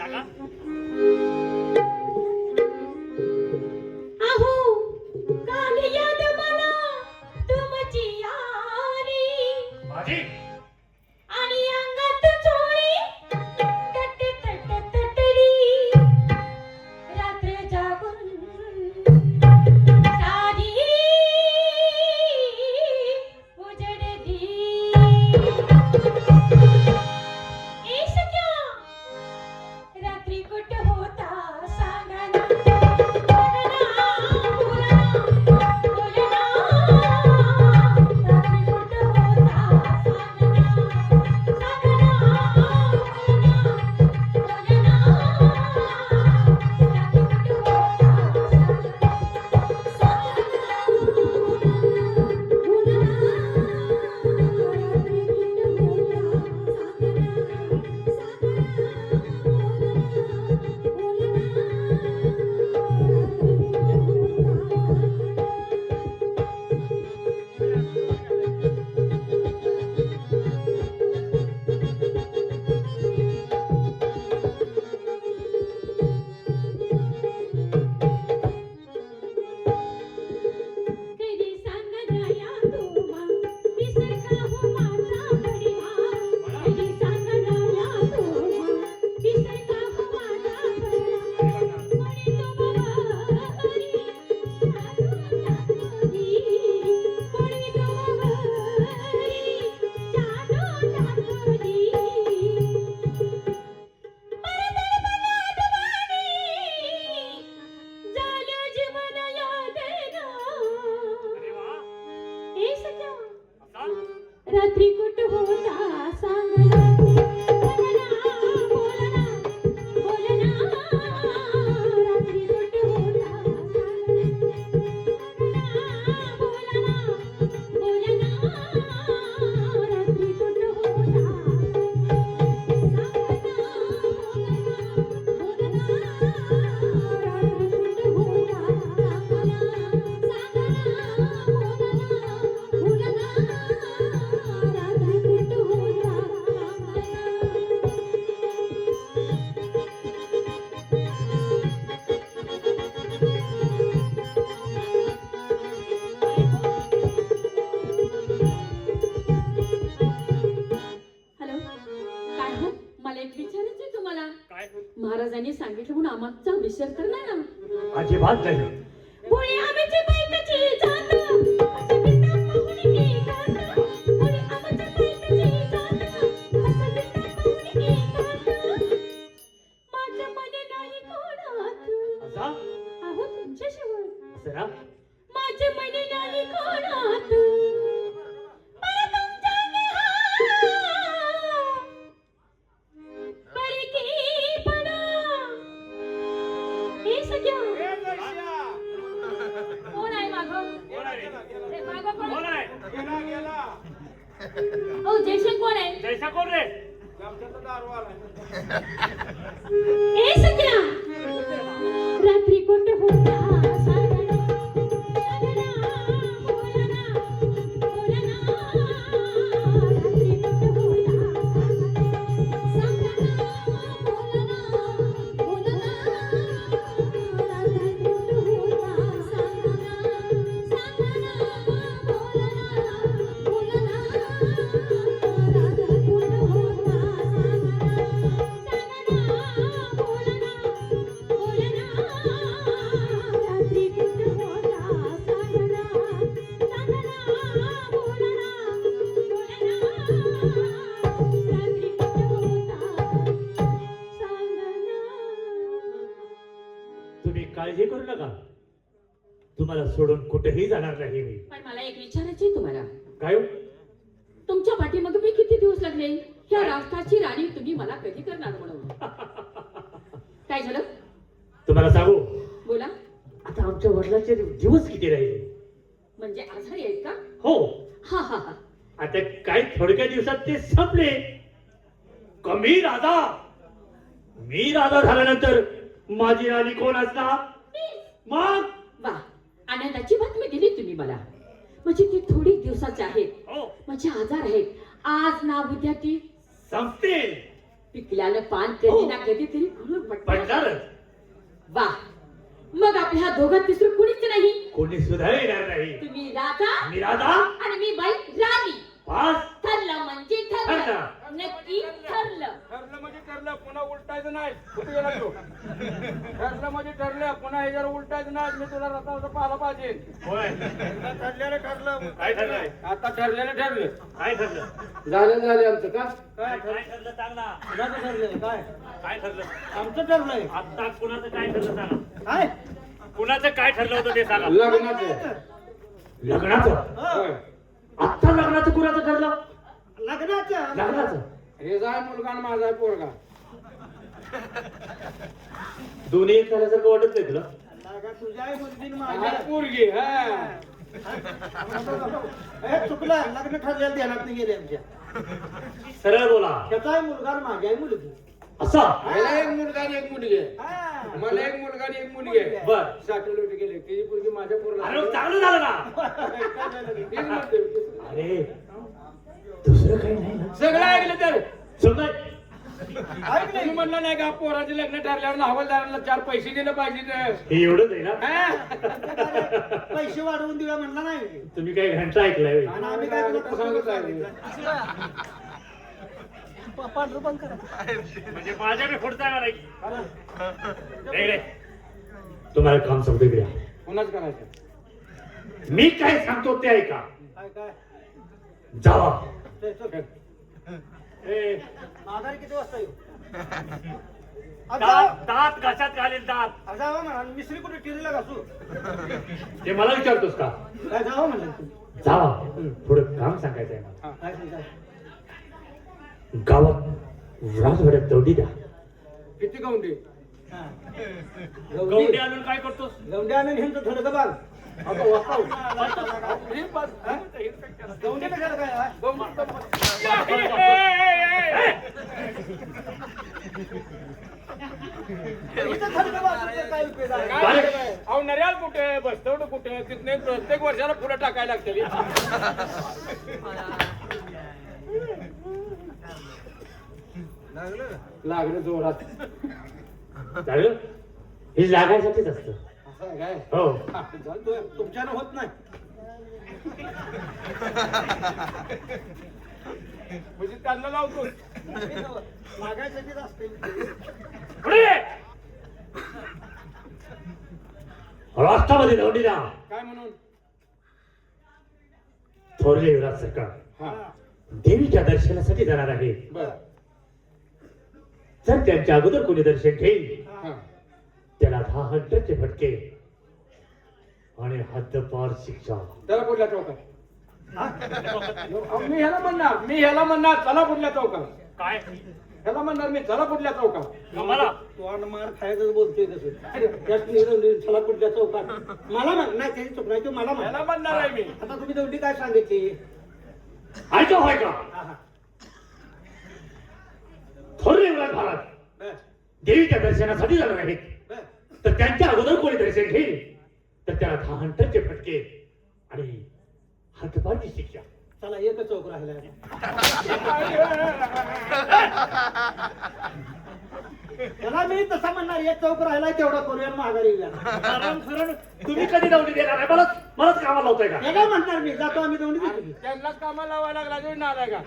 सांगा. अहो काल याद मला तुमची यारी माझी आणि अंगात चोळी तट तट तटली रात्र जागून सारी उजडली ए सख्या रात्री कुठ होता सांगा ना रात्री कुठ होता सांगना बोलना बोलना बोलना रात्री कुठ होता सांगना बोलना बोलना रात्री कुठ होता सांगना बोलना रात्री कुठ होता महाराजांनी सांगितलं म्हणून आमचा विचार कर ना. अजिबात नाही. पुणे आमची बायकाची जात असं बिना पाहुणे की गात पुणे आमच्या बायकाची जात असं बिना पाहुणे की गात माझ्या मने नाही कोणात असा अहो तुमच्याशिवाय जरा माझ्या मने नाही कोणात मला तुमच्या परकीपणा हे सगळं कोण आहे मागं? हे मागं कोण? कोण आहे? ओ जयशंकर कोण आहे? जैसा कोण रे? ए सगळा रात्री कुठ होता सांगना सांगना बोलना बोलना रात्री कुठ होता सांगना बोलना बोलना रात्री कुठ होता सांगना सांगना बोलना बोलना रात्री कुठ होता सांगना बोलना बोलना रात्री कुठ होता सांगना सांगना बोलना बोलना रात्री कुठ होता सांगना. तुम्ही काळजी करू नका. तुम्हाला सोडून कुठेही जाणार नाही मी. पण मला एक विचारायचे आहे तुम्हाला. काय हो? तुमच्या पाठीमागे मी किती दिवस लागले ह्या राष्ट्राची राणी तुम्ही मला कधी करणार म्हणून. काय झालं तुम्हाला सांगू, बोला. आता आमच्या वडिलांचे दिवस किती राहिले? म्हणजे आजारी आहेत का? हो. हा हा हा. आता काही थोडक्या दिवसात ते संपले. कमी राजा, मी राजा झाल्यानंतर माझी राणी कोण असणार? मग वा, आनंदाची बातमी दिली तुम्ही मला. म्हणजे ती थोडी दिवसाची आहेत. हो, म्हणजे आजार आहेत. आज ना उद्या ती संपतील. पिकल्यानं पान कधी ना कधी तरी फुलून पडणार पडणारच. वा मग आपल्या ह्या दोघात तिसरं कुणीच नाही कोणी सुद्धा येणार नाही. तुम्ही राजा मी राधा आणि मी बाई राणी पास ठरलं म्हणजे ठरलं ठरलं. नक्की ठरलं ठरलं म्हणजे ठरलं पुन्हा उलटायचं नाही कुठे गेला तो ठरलं म्हणजे ठरलं पुन्हा हे जर उलटायचं नाही मी तुला रथावर पाहिला पाहिजे होय. ठरलेलं ठरलं काय ठरलंय? आता ठरलेलं ठरलं काय ठरलं? झालं आमचं का काय ठरलं सांग ना. कुणाचं ठरलं काय काय ठरलं? आमचं ठरलंय आता कुणाचं काय ठरलं सांगा. काय कुणाचं काय ठरलं होतं ते सांगा. लग्नाचं लग्नाचं. आता लग्नाचं कुणाचं ठरलं? लग्नाचं लग्नाचं. हे जाय मुलगा आणि माझा आहे पोरगा दोन्ही एक झाल्यासारखं वाटत नाही तुला? तुझ्या पोरगी चुकलं लग्न ठरलेलं ध्यानात नाही गेले आमच्या सरळ बोला. त्याचा मुलगा आणि माझी आहे मुलगी असा मला एक मुलगा आणि एक मुलगी आहे मला एक मुलगा आणि एक मुलगी आहे बर. साखर लोटे गेले तिची मुलगी माझ्या पोरला अरे चांगलं झालं ना. अरे दुसरं काही नाही ना. सगळं ऐकलं तर सगळं तुम्ही म्हणलं नाही का पोराचे लग्न ठरल्यावर हवालदाराला 4 पैसे दिले पाहिजे हे एवढंच आहे ना. पैसे वाढवून देऊया म्हणला नाही तुम्ही काय घंटा ऐकलाय होय? आणि आम्ही काय म्हणजे माझ्याकडे पुढचा येणार आहे. तुम्हाला काम समजू द्या. कोणाच करायचं मी काय सांगतो ते ऐका. काय काय जावा. ए, माघारी किती वाजता येऊ दात घशात घालेल दात. जावं म्हणा मिसरी कुठे टिरीला घासू ते मला विचारतोस का? काय जावं म्हणलं जावा. पुढं काम सांगायचं आहे मला. काय सांगताय गावात राजवाड्यात दौडी द्या. किती गौंडी गौडी आणून काय करतोस? गौंडी आणून ह्यांचं थोडं बाग आता वाचाव गौंडी कशाला काय अहो नर्याल कुठे बसतवड कुठे तिथने प्रत्येक वर्षाला पुढे टाकायला लागते लागलं जोरात चालेल. हे लागायसाठीच असतं. असं आहे काय हो. तुमच्यानं होत नाही म्हणजे त्यांना लावतो मागायसाठीच असते पुढे ये. राष्ट्रामध्ये दौडी द्या. काय म्हणून थोरले युवराज सरकार हा देवीच्या दर्शनासाठी जाणार आहे. बर जर त्यांच्या अगोदर कोणी दर्शन घेईल हा त्याला 10 हंड्रेडचे फटके आणि हद्दपार शिक्षा. त्याला कुठल्या चौकात मी ह्याला म्हणणार चला कुठल्या चौकात काय ह्याला म्हणणार मी चला कुठल्या चौकात मला तू आणि मार खायचं बोलतोय कसं चला कुठल्या चौकात मला म्हण नाही त्याची चुक नाही तू मला म्हणणार आहे मी आता तुम्ही दोंडी काय सांगितली ऐका होय का? थोरले युवराज महाराज देवीच्या दर्शनासाठी जाणार आहेत. तर त्यांच्या अगोदर कोणी दर्शन घेईल तर त्याला 10 हंड्रेडचे फटके आणि हद्दपारची शिक्षा. चला एकच चौक राहिला त्याला मी तसा म्हणणार एक चौक राहिलाय तेवढा करूया माघारी तुम्ही कधी दौडी देणार आहे? मलाच कामाला लावताय का? काय म्हणणार मी जातो आम्ही दोन्ही त्यांनाच कामाला लावायला लागला जो नाला का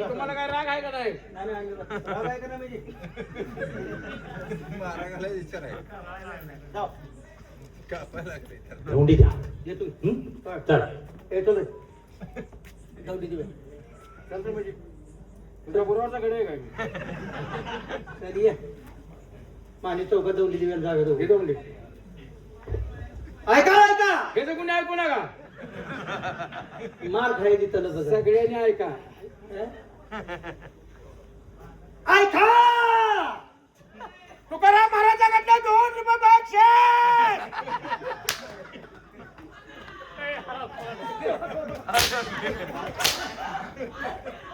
तुम्हाला काय राग आहे का नाही राग आहे का नाही म्हणजे दौडी द्या. येतो हं? चल. येतो नाही दौडी दिवे चालतं म्हणजे तुझ्या बरोबरचा कडे आहे काय कधी ये माने चौकात दौंडी दिव्याला जागा दोघी दौंडी ऐका हे तर कोणी ऐकू नका मार खायची तल सगळ्यांनी ऐका ऐका तुकाराम महाराजांकडनं 2 रुपये बक्षीस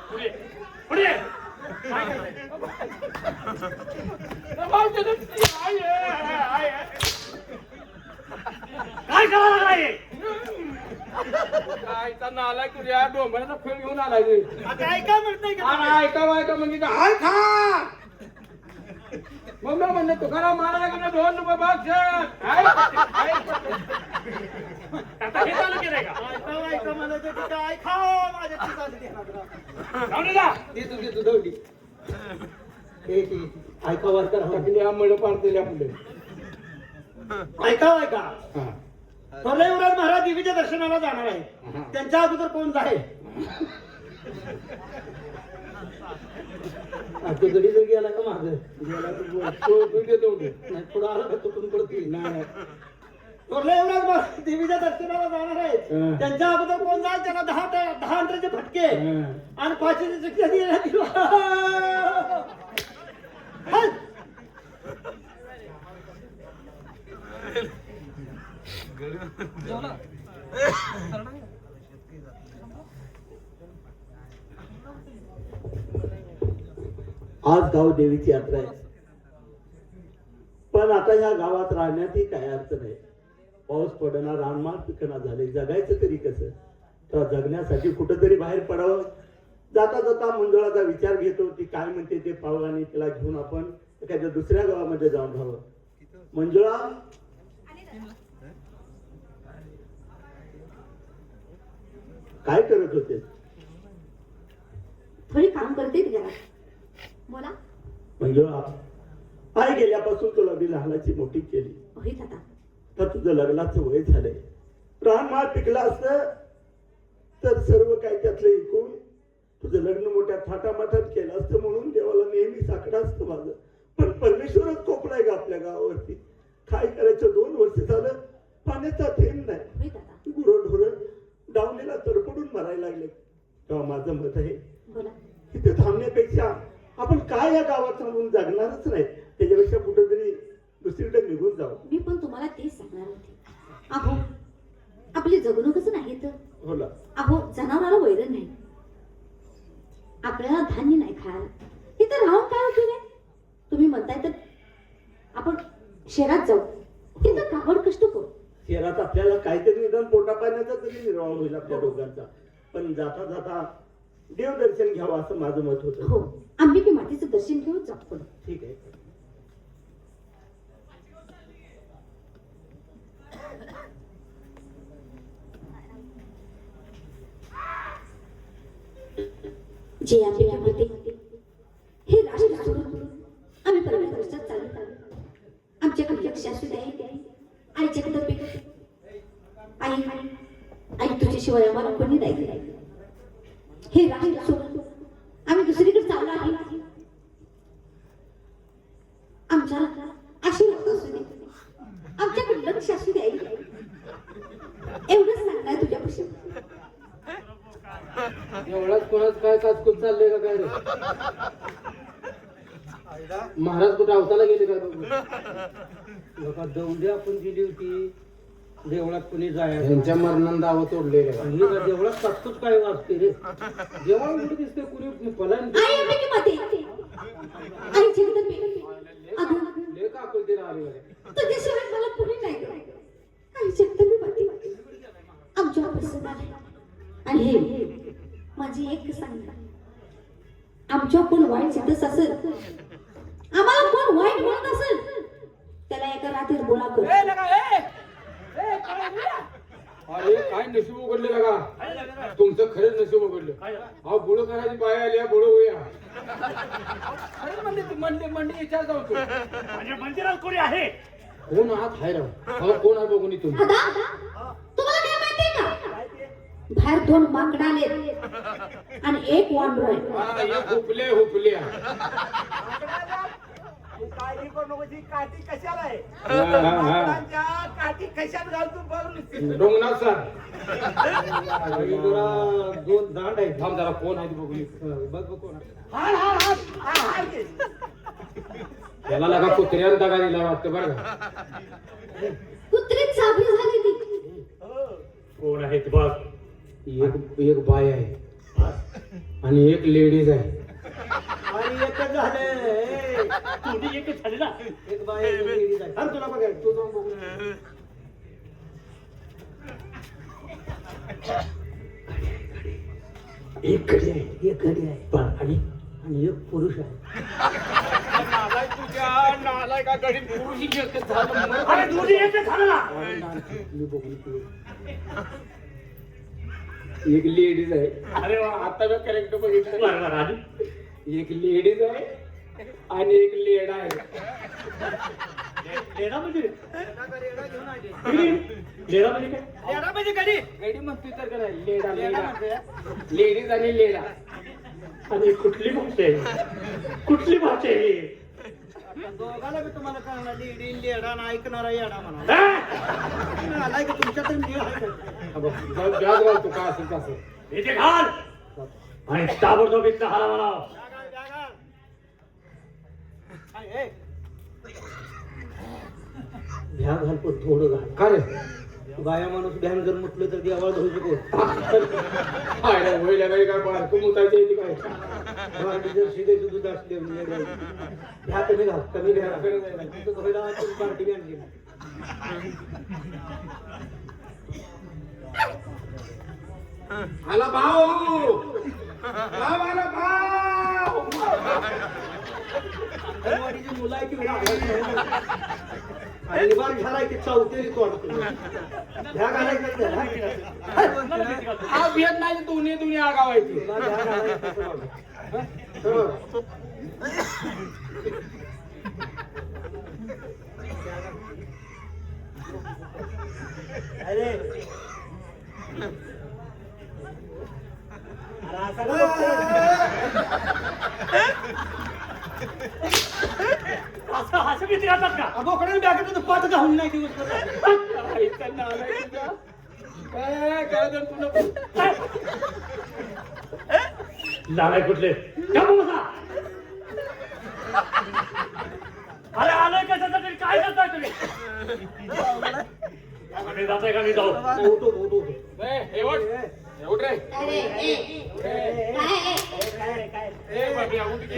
पुढे पुढे ये. काय करायला लागलाय? आयचा नाला तुझ्या डोंबऱ्याचा फेल घेऊन आलाय ऐका म्हणताय का ऐका म्हणजे काय खा मग मी म्हणलं तुकाराम महाराजांकडे 2 रुपये बक्षीस. आता हे चालू केलंय का? ऐका मला ते तिथं ऐका माझ्या खिशात द्या. जाऊ दे जा. देतो दौडी. हे ती ऐका वार्ता टाकली आम्हाला पाडतेले आपले. ऐका थोरले युवराज महाराज देवीच्या दर्शनाला जाणार आहे. त्यांच्या अगोदर कोण जाईल? तो गडी जर गेला का माग गेला नाही पुढे आला का तुटून पडतील. नाही थोरले युवराज महाराज देवीच्या दर्शनाला जाणार आहेत. त्यांच्या अगोदर कोण जाईल? त्यांना 10 अंतराचे फटके आणि 500ची शिक्षा दिली. आज गाव देवीची यात्रा आहे, पण आता या गावात राहण्यातही काही अर्थ नाही. पाऊस पडणार, रानमाळ पिकणार झाले, जगायचं तरी कसं? तर जगण्यासाठी कुठंतरी बाहेर पडावं. जाता जाता मंजुळाचा विचार घेतो, ती काय म्हणते ते पाहू आणि तिला घेऊन आपण एखाद्या दुसऱ्या गावामध्ये जाऊन राहावं. मंजुळा, काय करत होते? थोडी काम करते घरात. बोला. मंजुळा, आई गेल्यापासून तुला मी लहानाची मोठी केली. होय दादा. तर तुझं लग्नाचं वय झालंय. रानमाळ पिकला असतं तर सर्व काही त्यातलं ऐकून तुझं लग्न मोठ्या थाटामाटात केलं असतं, म्हणून देवाला नेहमी साकडं असतं माझं. पण परमेश्वरच कोपलाय का आपल्या गावावरती? काय करायचं? 2 वर्ष झालं पाण्याचा थेंब नाही. होय दादा. गुरंढोरं डावणीला तडपडून मरायला लागले. तेव्हा माझं मत आहे, बोला. तिथे थांबण्यापेक्षा आपण काय या गावात थांबून जगणारच नाही, त्याच्यापेक्षा कुठेतरी दुसरीकडे निघून जाऊ. मी पण तुम्हाला तेच सांगणार होते. अहो, आपली जगणूकच नाही तर. हो ना. अहो, जनावराला वैरण नाही, आपल्याला धान्य नाही खायला, इथं राहून काय उपयोग आहे? तुम्ही म्हणताय तर आपण शहरात जाऊ, तिथं काबड कष्ट करू. शहरात आपल्याला काहीतरी निदान पोटा पाण्याचा तरी निर्वाह होईल आपल्या दोघांचा. पण जाता जाता देवदर्शन घ्यावं असं माझं मत होतं. हो, अंबिके मातेचं दर्शन घेऊन जाऊ पुढे. ठीक आहे. जे अंबिके माते हे राष्ट्र सोडून आम्ही परमेश्वराच्या चालत आलो. आमच्याकडे लक्ष असू द्या. आईच्याकडे आई आई तुझ्याशिवाय आम्हाला कोणी नाही. हे राष्ट्र सोडून आम्ही दुसरीकडे चाललो आहे. आमच्याला आशीर्वाद असू दे, आमच्याकडे लक्ष असू द्या. एवढंच सांगणार तुझ्यापाशी. एवढाच कोणाच काय काचकूच चाललंय का काय रे? महाराज कुठे अवताला गेले काय बघू? लोका दौंडी आपण गेली होती देवळात कोणी जायचं. त्यांच्या मरणानं दावा तोडले देवळात काचकूच काय वाचते रे? देवळात कुठे दिसते कुणी पलायन आई अंबिके माते, आईच्याकडे ले का आकुलती राहिली तुझ्याशिवाय मला कोणी नाही. आईच्याकडे माते आमच्या प्रसन्न आहे. आणि हे माझी एक सांगा, आमच्या कोण वाईट चित्तच असेल, आम्हाला कोण वाईट म्हणत असेल, त्याला एका रात्रीत बोला कर. अरे काय नशीब उघडले का तुमचं? खरंच नशीब उघडलं. अहो बुडो करायची बाय आली, बुडो होऊया. मंडी विचार जाऊ तू. म्हणजे मंदिरात कोणी आहे? कोण आहात? हाय राव कोण आहे बघून तुम्ही? तुम्हाला काय माहितीये का? बाहेर 2 माकड आले आणि 1 वांडूर आहे. हुपले हुपल्या काळजी करू नको. ती काठी कशाला आहे? काठी कशात घालतो बघ. डोंगनाथ सर जरा 2 दांड आहेत. थांब जरा कोण आहे बघून. बघ कोण त्याला लगा कुत्र्याला दगा दिला वाटतं बरं का? कुत्रीत साबरी झाली ती. कोण आहेत बघ? एक बाय आहे आणि एक लेडीज आहे. आणि एकच झाले. तुम्ही एकच झाले ना? एक बाई एक लेडीज आहे. थांब तुला बघाय तू जाऊन बघू. एक घडी आहे, एक घडी आहे. आणि एक पुरुष आहे. नालाय का गडी पुरुषी घेत झालं अरे दोन्ही एकच झालं ना. मी बघून तू. एक लेडीज आहे. अरे वा आता मी करेक्ट बघितलं बरं बरं आधी. एक लेडीज आहे आणि एक लेडा आहे. लेडा म्हणजे रेडा घेऊन आली. लेडा म्हणजे काय? लेडा म्हणजे गडी गडी म्हणतोय तर काय लेडा लेडा लेडीज आणि लेडा. आणि कुठली भाषा आहे? कुठली भाषा आहे ही? दोघाला मी तुम्हाला कळणार लेडी लेडा ना ऐकणारा येडा म्हणा. हा? आलाय का तुमच्या तर मी आहे का? ब्याज घालतो का असेल तसं इथे घाल आणि ताबडतोब इथं हाला म्हणावं. भ्या घाल पण थोडं घाल. का रे बाया माणूस भ्यान जर म्हटलं तर ती आवाज होऊ शकतो. होईल काय बारकं मुतायचं येते काय जर शिकायचं दूध असले भ्या कमी घाल कमी घ्या पार्टी बी आणली. आला भाऊ आला भाऊ अंगणवाडीची मुलं आहे की आणि बार झालाय की चौथी तोडतो. भ्या घालायचं हा भेट नाही दोन्ही दोन्ही आगावायची तुला भ्या घालायचं कसं बघा. अरे असं का असं हसू किती राहतात का? बोकड्याने बॅगेत तर पाच घालून नाही दिवस लालाय कुठले का बसा? अरे आलोय कशासाठी काय करताय तुम्ही? आम्ही जातोय का मी जाऊ? उठो एवढ रे अरे काय ए बाबी उठ की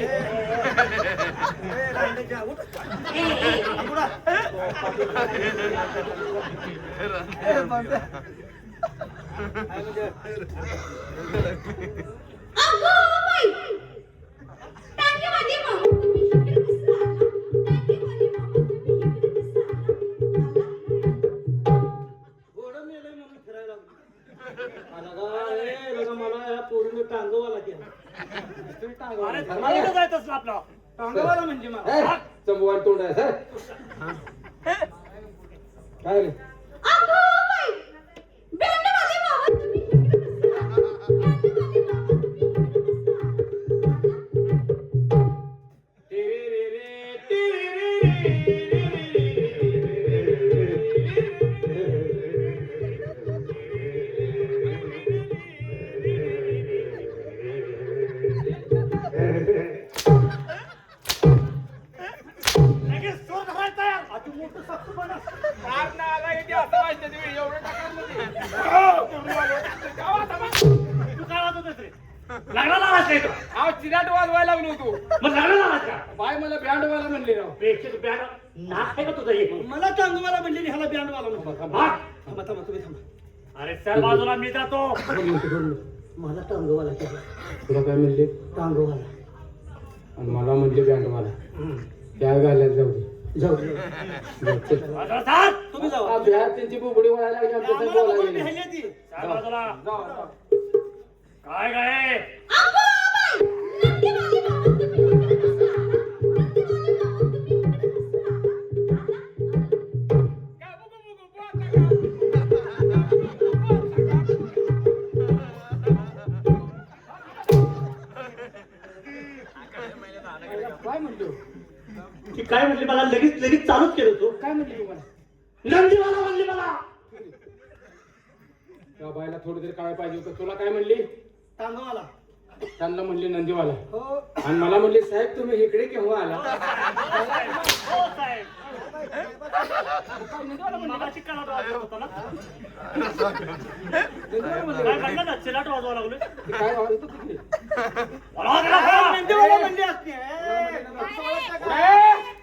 मला पोरीने टांगवाला केला. अरे धर्माला जायचं असलं आपलं. टांगवाला म्हणजे मला चंबुवान तोंड आहे सर काय रे लगेच चोर धरायचा यार. आता मोठं सापचं बना. तू काय वाजवतोस रे? लग्नाला आलास का इथं? चिराट वाजवायला लागलो तू मग लग्नाला आलास का? बाय मला बँड वाला म्हणले राव प्रेक्षक बॅग नाक आहे का तुझं एक? मला टांगवाला म्हणजे ह्याला बँडवाला नको. हा? थांबा थांबा तुम्ही थांबा. अरे सर बाजूला मी जातो. मला टांगवाला केला. तुला काय म्हणले टांगवाला आणि मला म्हणले बँडवाला त्या घालायला जाऊ दे जाऊ बाजूला चाल. तुम्ही जाऊ त्यांची बुबडी वळायला लागली आमच्या संग बोलायला गेली. चाल बाजूला. जाऊ. काय काय काय म्हणतो की काय म्हणली मला लगेच लगेच चालूच केलं तू. काय म्हणते तुम्हाला नंदीवाला म्हणली मला. त्या बायला थोडी तरी काय पाहिजे होतं तुला काय म्हणली टांगवाला त्यांना म्हणले नंदीवाला हो आणि मला म्हणले साहेब तुम्ही इकडे केव्हा आला हो साहेब. मगाशी कानात वाजवत होता ना? काय म्हणलं ना? चिलाट वाजवायला लागलोय. काय वाजत होतं तिकडे? बोलावा त्याला, बोलावा. नंदीवाला म्हणली असते.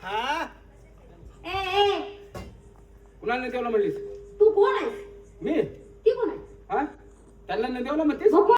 हा कुणाला नंदीवाला म्हणलीस तू कोण आहेस? मी ती कोण आहे? हा त्यांना नंदीवाला म्हणतेस मग